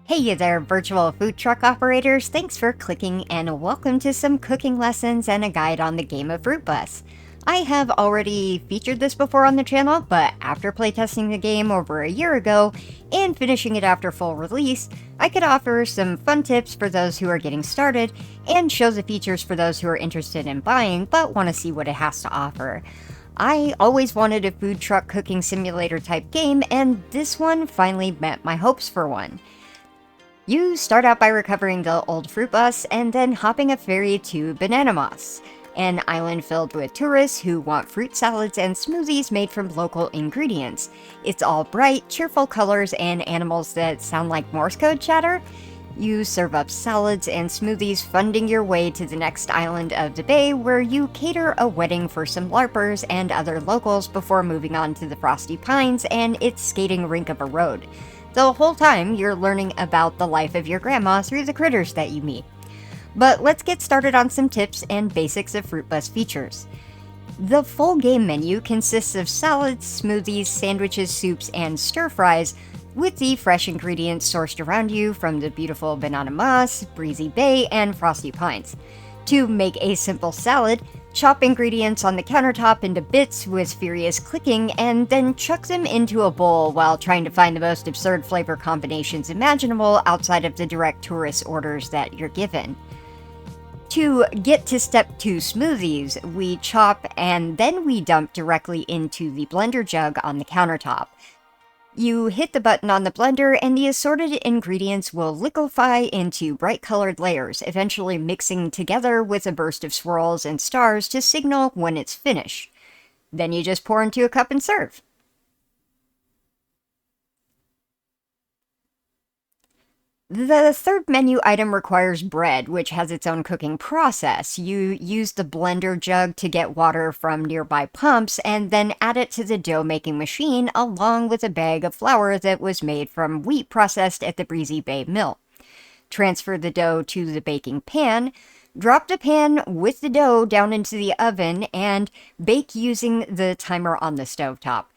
Hey there, virtual food truck operators. Thanks for clicking and welcome to some cooking lessons and a guide on the game of Fruitbus. I have already featured this before on the channel, but after playtesting the game over a year ago and finishing it after full release, I could offer some fun tips for those who are getting started and show the features for those who are interested in buying but want to see what it has to offer. I always wanted a food truck cooking simulator type game, and this one finally met my hopes for one. You start out by recovering the old fruit bus and then hopping a ferry to Bananamas, an island filled with tourists who want fruit salads and smoothies made from local ingredients. It's all bright, cheerful colors and animals that sound like Morse code chatter. You serve up salads and smoothies, funding your way to the next island of the bay, where you cater a wedding for some LARPers and other locals before moving on to the Frosty Pines and its skating rink of a road. The whole time, you're learning about the life of your grandma through the critters that you meet. But let's get started on some tips and basics of Fruitbus features. The full game menu consists of salads, smoothies, sandwiches, soups, and stir-fries, with the fresh ingredients sourced around you from the beautiful Bananamas, Breezy Bay, and Frosty Pines. To make a simple salad, chop ingredients on the countertop into bits with furious clicking, and then chuck them into a bowl while trying to find the most absurd flavor combinations imaginable outside of the direct tourist orders that you're given. To get to step 2 smoothies, we chop and then we dump directly into the blender jug on the countertop. You hit the button on the blender and the assorted ingredients will liquefy into bright colored layers, eventually mixing together with a burst of swirls and stars to signal when it's finished. Then you just pour into a cup and serve. The third menu item requires bread, which has its own cooking process. You use the blender jug to get water from nearby pumps and then add it to the dough making machine along with a bag of flour that was made from wheat processed at the Breezy Bay mill. Transfer the dough to the baking pan, drop the pan with the dough down into the oven, and bake using the timer on the stovetop.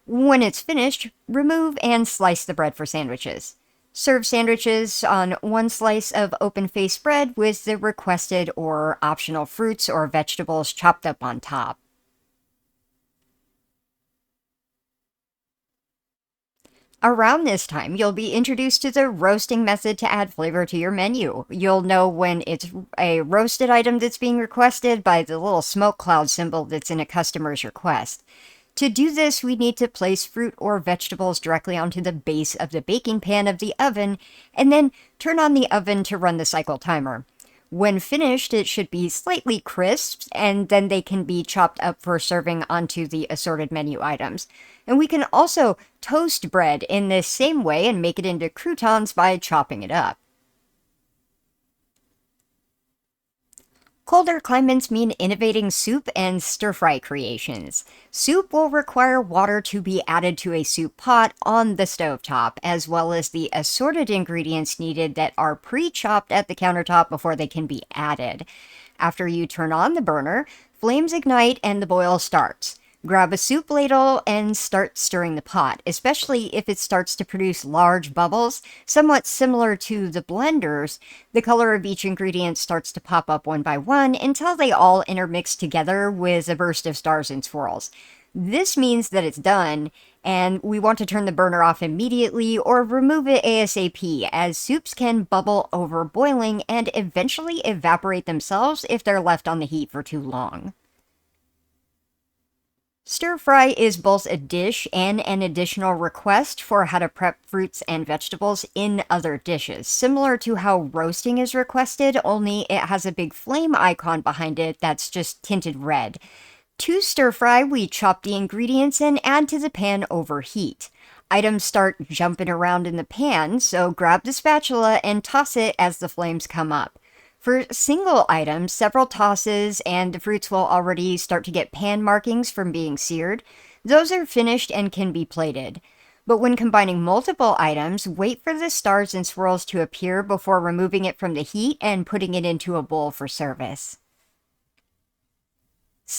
When it's finished, remove and slice the bread for sandwiches. Serve sandwiches on one slice of open-faced bread with the requested or optional fruits or vegetables chopped up on top. Around this time, you'll be introduced to the roasting method to add flavor to your menu. You'll know when it's a roasted item that's being requested by the little smoke cloud symbol that's in a customer's request. To do this, we need to place fruit or vegetables directly onto the base of the baking pan of the oven, and then turn on the oven to run the cycle timer. When finished, it should be slightly crisp, and then they can be chopped up for serving onto the assorted menu items. And we can also toast bread in this same way and make it into croutons by chopping it up. Colder climates mean innovating soup and stir-fry creations. Soup will require water to be added to a soup pot on the stovetop, as well as the assorted ingredients needed that are pre-chopped at the countertop before they can be added. After you turn on the burner, flames ignite and the boil starts. Grab a soup ladle and start stirring the pot, especially if it starts to produce large bubbles, somewhat similar to the blenders. The color of each ingredient starts to pop up one by one until they all intermix together with a burst of stars and swirls. This means that it's done, and we want to turn the burner off immediately or remove it ASAP, as soups can bubble over boiling and eventually evaporate themselves if they're left on the heat for too long. Stir-fry is both a dish and an additional request for how to prep fruits and vegetables in other dishes. Similar to how roasting is requested, only it has a big flame icon behind it that's just tinted red. To stir-fry, we chop the ingredients and add to the pan over heat. Items start jumping around in the pan, so grab the spatula and toss it as the flames come up. For single items, several tosses and the fruits will already start to get pan markings from being seared. Those are finished and can be plated. But when combining multiple items, wait for the stars and swirls to appear before removing it from the heat and putting it into a bowl for service.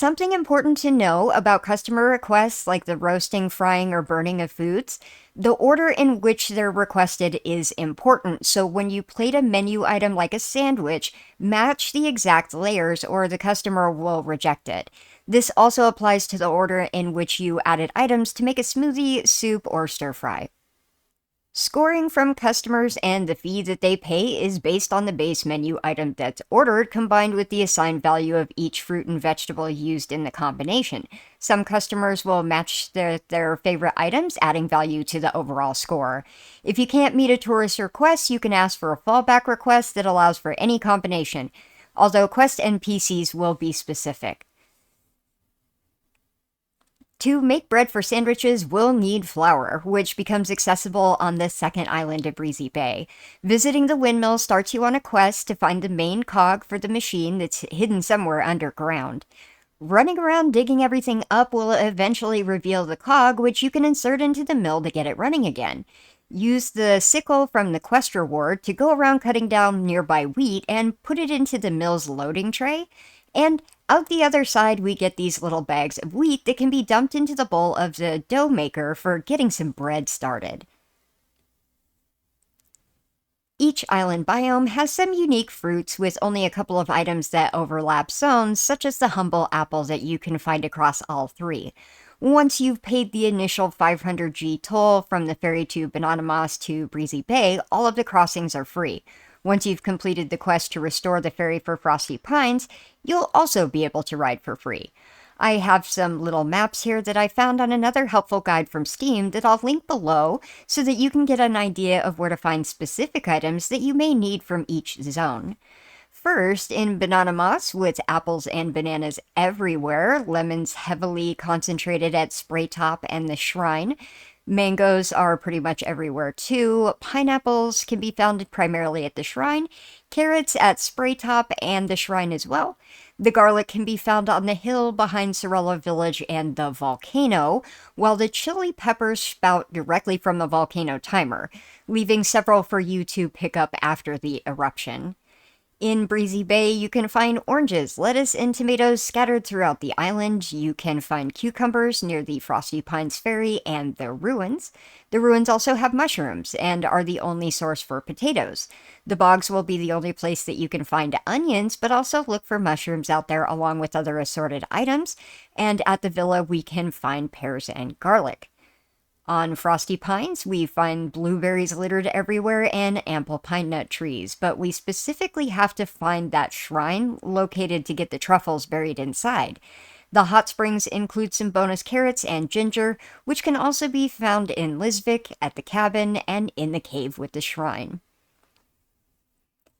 Something important to know about customer requests like the roasting, frying, or burning of foods, the order in which they're requested is important. So when you plate a menu item like a sandwich, match the exact layers or the customer will reject it. This also applies to the order in which you added items to make a smoothie, soup, or stir fry. Scoring from customers and the fee that they pay is based on the base menu item that's ordered combined with the assigned value of each fruit and vegetable used in the combination. Some customers will match their favorite items, adding value to the overall score. If you can't meet a tourist request, you can ask for a fallback request that allows for any combination, although quest NPCs will be specific. To make bread for sandwiches, we'll need flour, which becomes accessible on the second island of Breezy Bay. Visiting the windmill starts you on a quest to find the main cog for the machine that's hidden somewhere underground. Running around digging everything up will eventually reveal the cog, which you can insert into the mill to get it running again. Use the sickle from the quest reward to go around cutting down nearby wheat and put it into the mill's loading tray. And out the other side, we get these little bags of wheat that can be dumped into the bowl of the dough maker for getting some bread started. Each island biome has some unique fruits with only a couple of items that overlap zones, such as the humble apple that you can find across all three. Once you've paid the initial 500G toll from the ferry to Bananamas to Breezy Bay, all of the crossings are free. Once you've completed the quest to restore the ferry for Frosty Pines, you'll also be able to ride for free. I have some little maps here that I found on another helpful guide from Steam that I'll link below so that you can get an idea of where to find specific items that you may need from each zone. First, in Bananamas, with apples and bananas everywhere, lemons heavily concentrated at Spraytop and the Shrine. Mangoes are pretty much everywhere too. Pineapples can be found primarily at the Shrine. Carrots at Spraytop and the Shrine as well. The garlic can be found on the hill behind Sorella Village and the volcano, while the chili peppers spout directly from the volcano timer, leaving several for you to pick up after the eruption. In Breezy Bay, you can find oranges, lettuce, and tomatoes scattered throughout the island. You can find cucumbers near the Frosty Pines Ferry and the ruins. The ruins also have mushrooms and are the only source for potatoes. The bogs will be the only place that you can find onions, but also look for mushrooms out there along with other assorted items. And at the villa, we can find pears and garlic. On Frosty Pines, we find blueberries littered everywhere and ample pine nut trees, but we specifically have to find that shrine located to get the truffles buried inside. The hot springs include some bonus carrots and ginger, which can also be found in Lisvik, at the cabin, and in the cave with the shrine.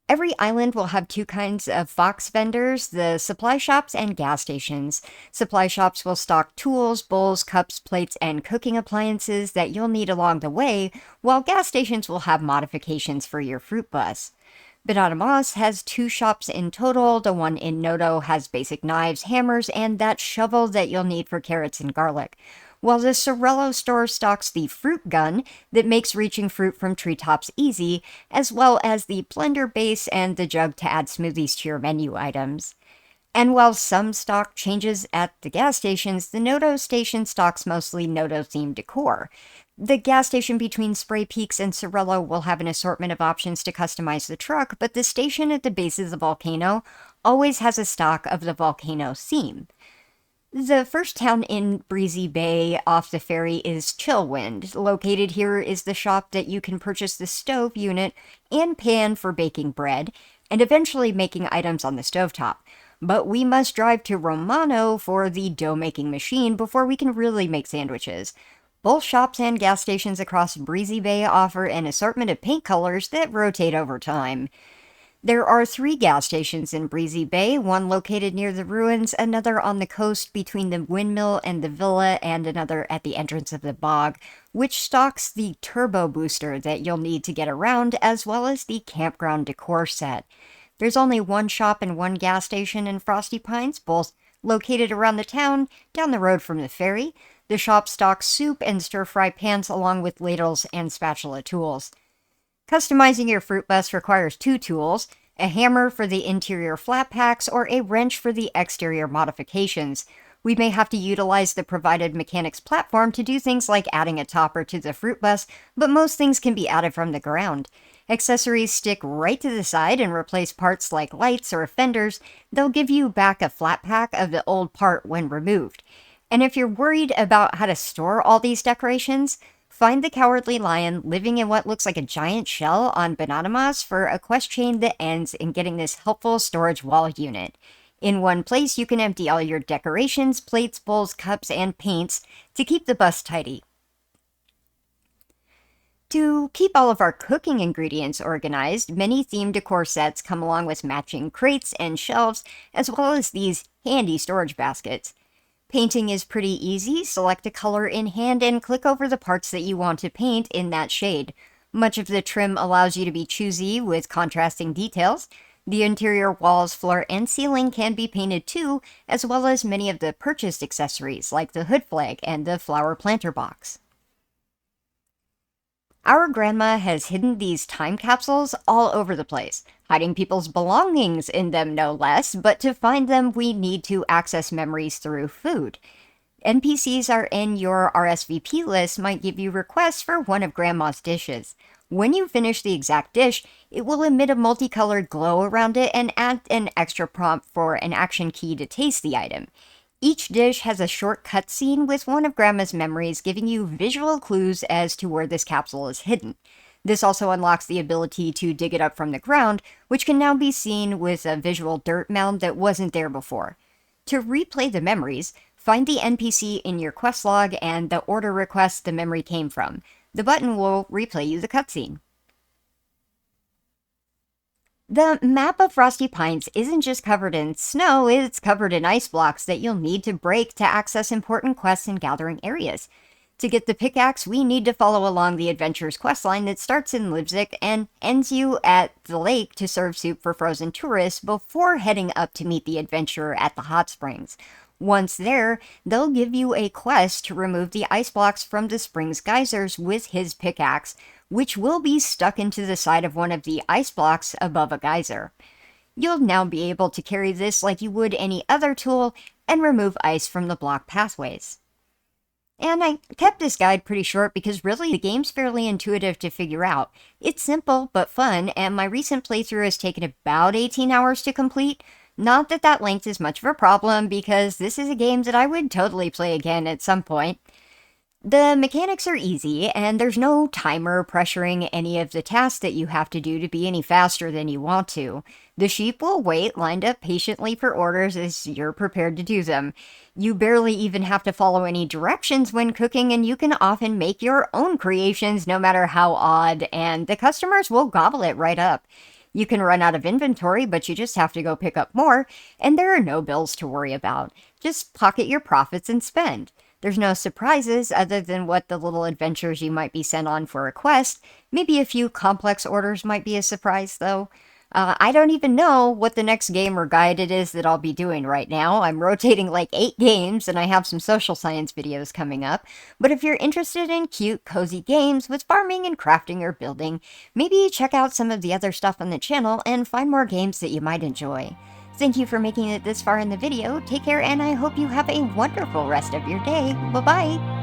Every island will have two kinds of fox vendors, the supply shops and gas stations. Supply shops will stock tools, bowls, cups, plates, and cooking appliances that you'll need along the way, while gas stations will have modifications for your Fruitbus. Bananamas has two shops in total. The one in Noto has basic knives, hammers, and that shovel that you'll need for carrots and garlic, while the Sorello store stocks the fruit gun that makes reaching fruit from treetops easy, as well as the blender base and the jug to add smoothies to your menu items. And while some stock changes at the gas stations, the Noto station stocks mostly Noto-themed decor. The gas station between Spray Peaks and Sorello will have an assortment of options to customize the truck, but the station at the base of the volcano always has a stock of the volcano theme. The first town in Breezy Bay off the ferry is Chillwind. Located here is the shop that you can purchase the stove unit and pan for baking bread, and eventually making items on the stovetop. But we must drive to Romano for the dough-making machine before we can really make sandwiches. Both shops and gas stations across Breezy Bay offer an assortment of paint colors that rotate over time. There are 3 gas stations in Breezy Bay, one located near the ruins, another on the coast between the windmill and the villa, and another at the entrance of the bog, which stocks the turbo booster that you'll need to get around, as well as the campground decor set. There's only one shop and one gas station in Frosty Pines, both located around the town, down the road from the ferry. The shop stocks soup and stir-fry pans along with ladles and spatula tools. Customizing your Fruitbus requires 2 tools, a hammer for the interior flat packs, or a wrench for the exterior modifications. We may have to utilize the provided mechanics platform to do things like adding a topper to the Fruitbus, but most things can be added from the ground. Accessories stick right to the side and replace parts like lights or fenders. They'll give you back a flat pack of the old part when removed. And if you're worried about how to store all these decorations, find the Cowardly Lion living in what looks like a giant shell on Bananamas for a quest chain that ends in getting this helpful storage wall unit. In one place, you can empty all your decorations, plates, bowls, cups, and paints to keep the bus tidy. To keep all of our cooking ingredients organized, many themed decor sets come along with matching crates and shelves, as well as these handy storage baskets. Painting is pretty easy. Select a color in hand and click over the parts that you want to paint in that shade. Much of the trim allows you to be choosy with contrasting details. The interior walls, floor, and ceiling can be painted too, as well as many of the purchased accessories like the hood flag and the flower planter box. Our grandma has hidden these time capsules all over the place, hiding people's belongings in them no less, but to find them we need to access memories through food. NPCs are in your RSVP list might give you requests for one of grandma's dishes. When you finish the exact dish, it will emit a multicolored glow around it and add an extra prompt for an action key to taste the item. Each dish has a short cutscene with one of Grandma's memories, giving you visual clues as to where this capsule is hidden. This also unlocks the ability to dig it up from the ground, which can now be seen with a visual dirt mound that wasn't there before. To replay the memories, find the NPC in your quest log and the order request the memory came from. The button will replay you the cutscene. The map of Frosty Pines isn't just covered in snow, it's covered in ice blocks that you'll need to break to access important quests and gathering areas. To get the pickaxe, we need to follow along the adventure's questline that starts in Lipzig and ends you at the lake to serve soup for frozen tourists before heading up to meet the adventurer at the hot springs. Once there, they'll give you a quest to remove the ice blocks from the spring's geysers with his pickaxe, which will be stuck into the side of one of the ice blocks above a geyser. You'll now be able to carry this like you would any other tool and remove ice from the block pathways. And I kept this guide pretty short because really the game's fairly intuitive to figure out. It's simple but fun, and my recent playthrough has taken about 18 hours to complete. Not that that length is much of a problem, because this is a game that I would totally play again at some point. The mechanics are easy, and there's no timer pressuring any of the tasks that you have to do to be any faster than you want to. The sheep will wait lined up patiently for orders as you're prepared to do them. You barely even have to follow any directions when cooking, and you can often make your own creations no matter how odd, and the customers will gobble it right up. You can run out of inventory, but you just have to go pick up more, and there are no bills to worry about. Just pocket your profits and spend. There's no surprises other than what the little adventures you might be sent on for a quest. Maybe a few complex orders might be a surprise, though. I don't even know what the next game or guide it is that I'll be doing right now. I'm rotating like 8 games, and I have some social science videos coming up. But if you're interested in cute, cozy games with farming and crafting or building, maybe check out some of the other stuff on the channel and find more games that you might enjoy. Thank you for making it this far in the video. Take care, and I hope you have a wonderful rest of your day. Bye-bye!